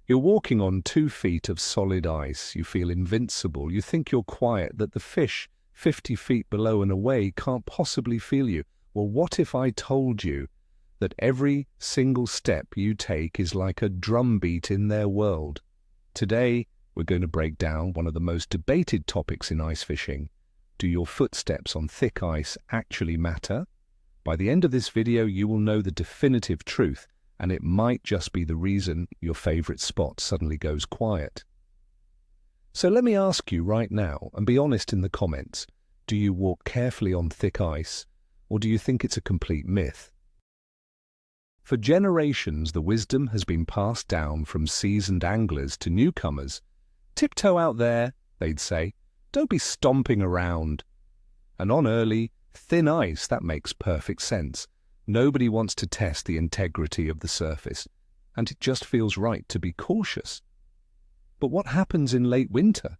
You're walking on 2 feet of solid ice. You feel invincible. You think you're quiet, that the fish 50 feet below and away can't possibly feel you. Well, what if I told you that every single step you take is like a drumbeat in their world? Today, we're going to break down one of the most debated topics in ice fishing. Do your footsteps on thick ice actually matter? By the end of this video, you will know the definitive truth, and it might just be the reason your favorite spot suddenly goes quiet. So let me ask you right now, and be honest in the comments, do you walk carefully on thick ice, or do you think it's a complete myth? For generations, the wisdom has been passed down from seasoned anglers to newcomers. Tiptoe out there, they'd say. Don't be stomping around. And on early, thin ice, that makes perfect sense. Nobody wants to test the integrity of the surface, and it just feels right to be cautious. But what happens in late winter,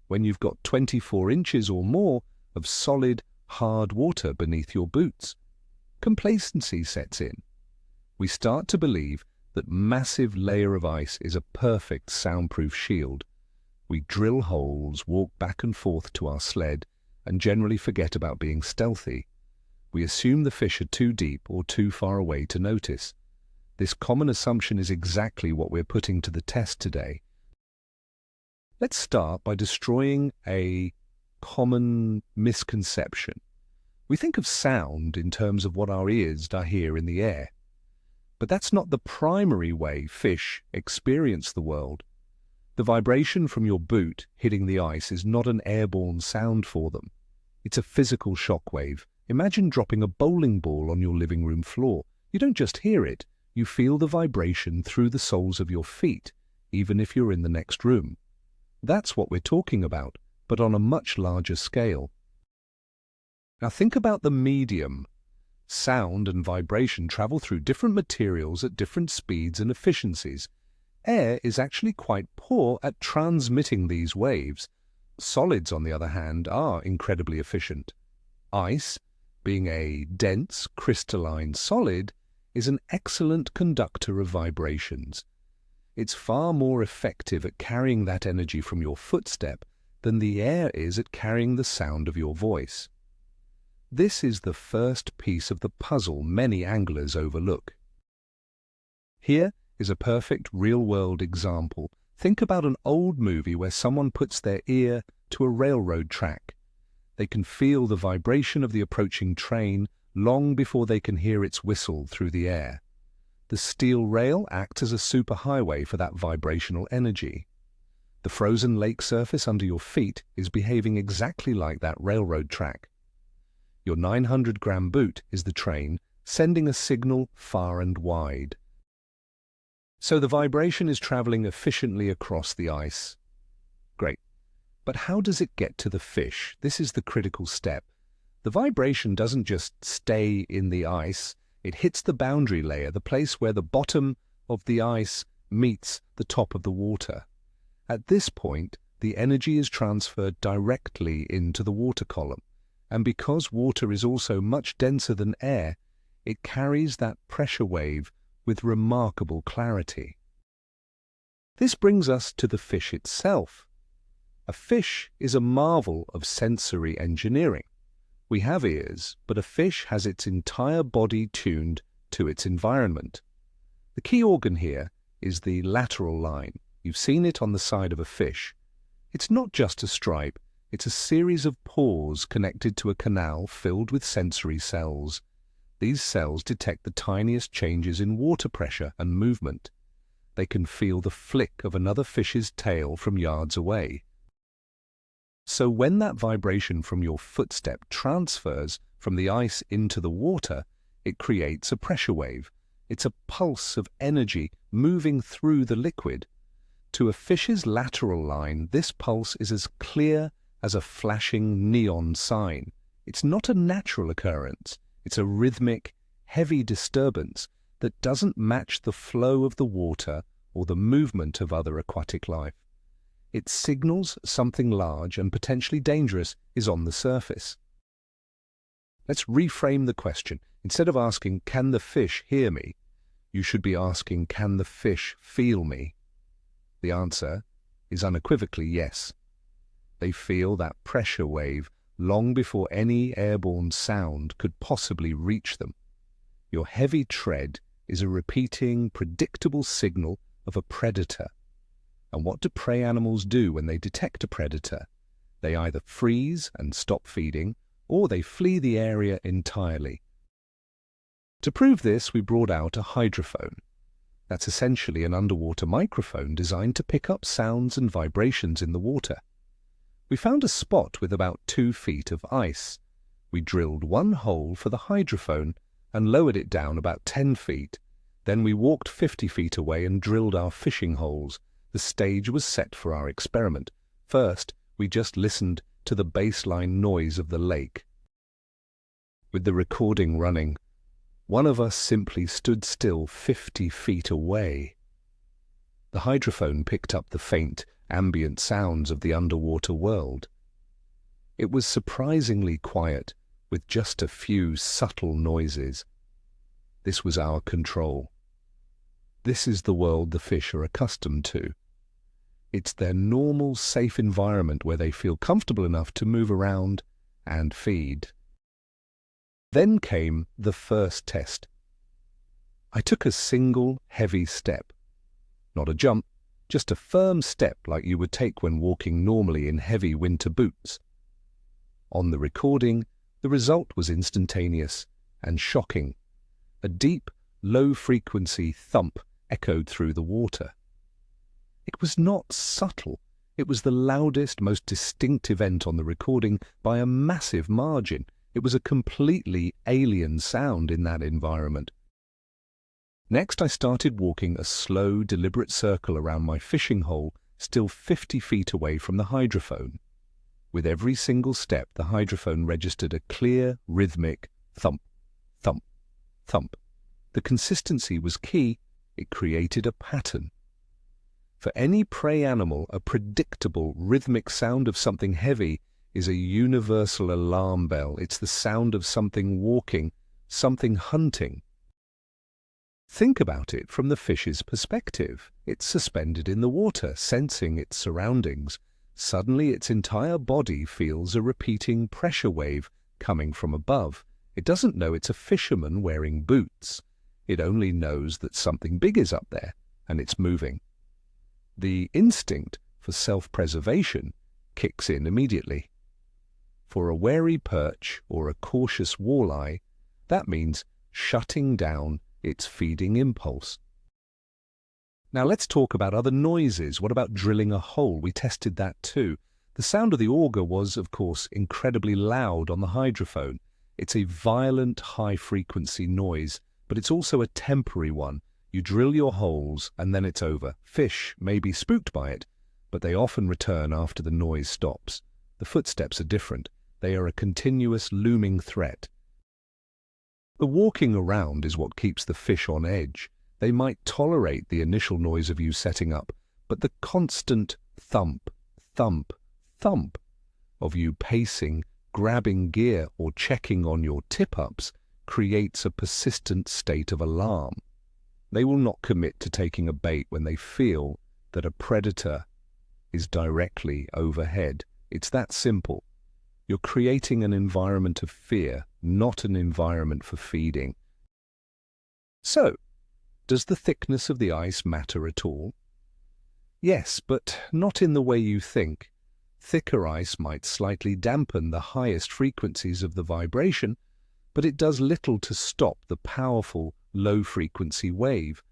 when you've got 24 inches or more of solid, hard water beneath your boots? Complacency sets in. We start to believe that massive layer of ice is a perfect soundproof shield. We drill holes, walk back and forth to our sled, and generally forget about being stealthy. We assume the fish are too deep or too far away to notice. This common assumption is exactly what we're putting to the test today. Let's start by destroying a common misconception. We think of sound in terms of what our ears hear in the air. But that's not the primary way fish experience the world. The vibration from your boot hitting the ice is not an airborne sound for them. It's a physical shockwave. Imagine dropping a bowling ball on your living room floor. You don't just hear it, you feel the vibration through the soles of your feet, even if you're in the next room. That's what we're talking about, but on a much larger scale. Now think about the medium. Sound and vibration travel through different materials at different speeds and efficiencies. Air is actually quite poor at transmitting these waves. Solids, on the other hand, are incredibly efficient. Ice, being a dense, crystalline solid, is an excellent conductor of vibrations. It's far more effective at carrying that energy from your footstep than the air is at carrying the sound of your voice. This is the first piece of the puzzle many anglers overlook. Here is a perfect real-world example. Think about an old movie where someone puts their ear to a railroad track. They can feel the vibration of the approaching train long before they can hear its whistle through the air. The steel rail acts as a superhighway for that vibrational energy. The frozen lake surface under your feet is behaving exactly like that railroad track. Your 900-gram boot is the train, sending a signal far and wide. So the vibration is traveling efficiently across the ice. Great. But how does it get to the fish? This is the critical step. The vibration doesn't just stay in the ice, it hits the boundary layer, the place where the bottom of the ice meets the top of the water. At this point, the energy is transferred directly into the water column. And because water is also much denser than air, it carries that pressure wave with remarkable clarity. This brings us to the fish itself. A fish is a marvel of sensory engineering. We have ears, but a fish has its entire body tuned to its environment. The key organ here is the lateral line. You've seen it on the side of a fish. It's not just a stripe, it's a series of pores connected to a canal filled with sensory cells. These cells detect the tiniest changes in water pressure and movement. They can feel the flick of another fish's tail from yards away. So when that vibration from your footstep transfers from the ice into the water, it creates a pressure wave. It's a pulse of energy moving through the liquid. To a fish's lateral line, this pulse is as clear as a flashing neon sign. It's not a natural occurrence. It's a rhythmic, heavy disturbance that doesn't match the flow of the water or the movement of other aquatic life. It signals something large and potentially dangerous is on the surface. Let's reframe the question. Instead of asking, "Can the fish hear me?" you should be asking, "Can the fish feel me?" The answer is unequivocally yes. They feel that pressure wave long before any airborne sound could possibly reach them. Your heavy tread is a repeating, predictable signal of a predator. And what do prey animals do when they detect a predator? They either freeze and stop feeding, or they flee the area entirely. To prove this, we brought out a hydrophone. That's essentially an underwater microphone designed to pick up sounds and vibrations in the water. We found a spot with about 2 feet of ice. We drilled one hole for the hydrophone and lowered it down about 10 feet. Then we walked 50 feet away and drilled our fishing holes. The stage was set for our experiment. First, we just listened to the baseline noise of the lake. With the recording running, one of us simply stood still 50 feet away. The hydrophone picked up the faint, ambient sounds of the underwater world. It was surprisingly quiet, with just a few subtle noises. This was our control. This is the world the fish are accustomed to. It's their normal, safe environment where they feel comfortable enough to move around and feed. Then came the first test. I took a single, heavy step. Not a jump, just a firm step like you would take when walking normally in heavy winter boots. On the recording, the result was instantaneous and shocking. A deep, low-frequency thump echoed through the water. It was not subtle. It was the loudest, most distinct event on the recording by a massive margin. It was a completely alien sound in that environment. Next, I started walking a slow, deliberate circle around my fishing hole, still 50 feet away from the hydrophone. With every single step, the hydrophone registered a clear, rhythmic thump, thump, thump. The consistency was key. It created a pattern. For any prey animal, a predictable, rhythmic sound of something heavy is a universal alarm bell. It's the sound of something walking, something hunting. Think about it from the fish's perspective. It's suspended in the water, sensing its surroundings. Suddenly, its entire body feels a repeating pressure wave coming from above. It doesn't know it's a fisherman wearing boots. It only knows that something big is up there, and it's moving. The instinct for self-preservation kicks in immediately. For a wary perch or a cautious walleye, that means shutting down its feeding impulse. Now let's talk about other noises. What about drilling a hole? We tested that too. The sound of the auger was, of course, incredibly loud on the hydrophone. It's a violent, high-frequency noise, but it's also a temporary one. You drill your holes and then it's over. Fish may be spooked by it, but they often return after the noise stops. The footsteps are different. They are a continuous, looming threat. The walking around is what keeps the fish on edge. They might tolerate the initial noise of you setting up, but the constant thump, thump, thump of you pacing, grabbing gear or checking on your tip-ups creates a persistent state of alarm. They will not commit to taking a bait when they feel that a predator is directly overhead. It's that simple. You're creating an environment of fear, not an environment for feeding. So, does the thickness of the ice matter at all? Yes, but not in the way you think. Thicker ice might slightly dampen the highest frequencies of the vibration, but it does little to stop the powerful, low-frequency wave.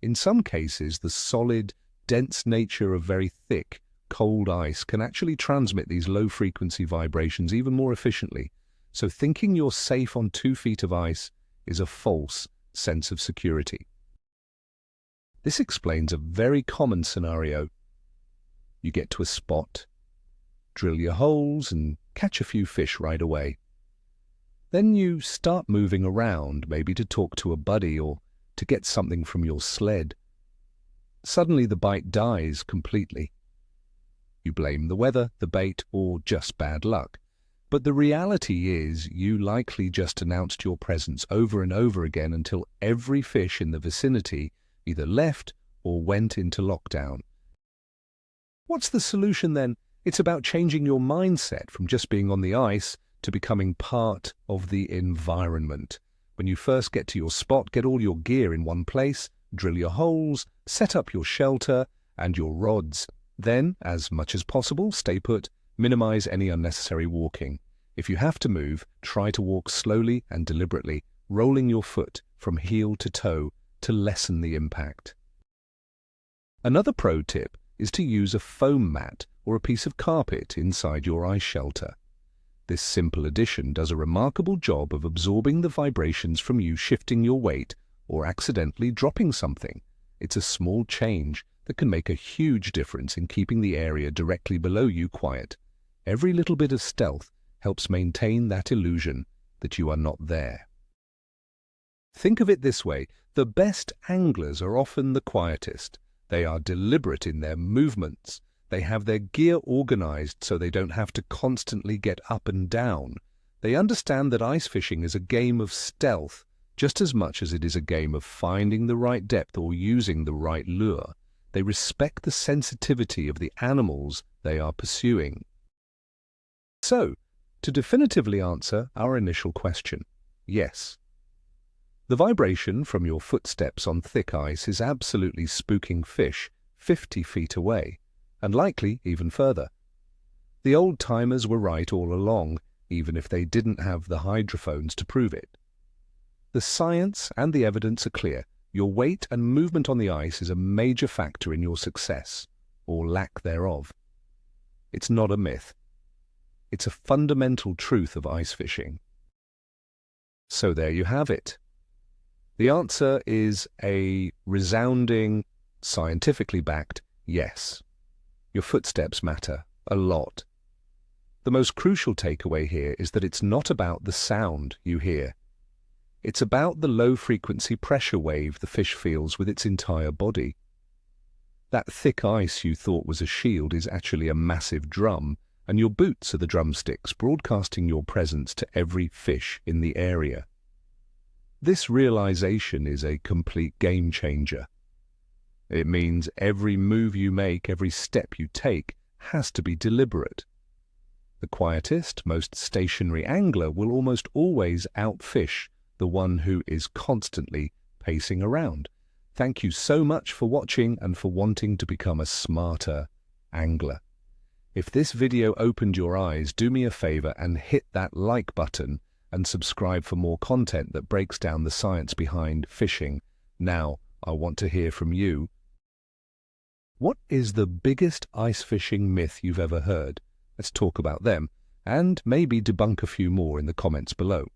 In some cases, the solid, dense nature of very thick, cold ice can actually transmit these low-frequency vibrations even more efficiently. So thinking you're safe on 2 feet of ice is a false sense of security. This explains a very common scenario. You get to a spot, drill your holes, and catch a few fish right away. Then you start moving around, maybe to talk to a buddy or to get something from your sled. Suddenly the bite dies completely. You blame the weather, the bait, or just bad luck. But the reality is you likely just announced your presence over and over again until every fish in the vicinity either left or went into lockdown. What's the solution then? It's about changing your mindset from just being on the ice to becoming part of the environment. When you first get to your spot, get all your gear in one place, drill your holes, set up your shelter and your rods. Then, as much as possible, stay put, minimize any unnecessary walking. If you have to move, try to walk slowly and deliberately, rolling your foot from heel to toe to lessen the impact. Another pro tip is to use a foam mat or a piece of carpet inside your ice shelter. This simple addition does a remarkable job of absorbing the vibrations from you shifting your weight or accidentally dropping something. It's a small change that can make a huge difference in keeping the area directly below you quiet. Every little bit of stealth helps maintain that illusion that you are not there. Think of it this way: the best anglers are often the quietest. They are deliberate in their movements. They have their gear organized so they don't have to constantly get up and down. They understand that ice fishing is a game of stealth just as much as it is a game of finding the right depth or using the right lure. They respect the sensitivity of the animals they are pursuing. So, to definitively answer our initial question, yes. The vibration from your footsteps on thick ice is absolutely spooking fish 50 feet away, and likely even further. The old-timers were right all along, even if they didn't have the hydrophones to prove it. The science and the evidence are clear. Your weight and movement on the ice is a major factor in your success, or lack thereof. It's not a myth. It's a fundamental truth of ice fishing. So there you have it. The answer is a resounding, scientifically backed yes. Your footsteps matter a lot. The most crucial takeaway here is that it's not about the sound you hear. It's about the low-frequency pressure wave the fish feels with its entire body. That thick ice you thought was a shield is actually a massive drum, and your boots are the drumsticks broadcasting your presence to every fish in the area. This realization is a complete game changer. It means every move you make, every step you take, has to be deliberate. The quietest, most stationary angler will almost always outfish the one who is constantly pacing around. Thank you so much for watching and for wanting to become a smarter angler. If this video opened your eyes, do me a favor and hit that like button and subscribe for more content that breaks down the science behind fishing. Now, I want to hear from you. What is the biggest ice fishing myth you've ever heard? Let's talk about them, and maybe debunk a few more in the comments below.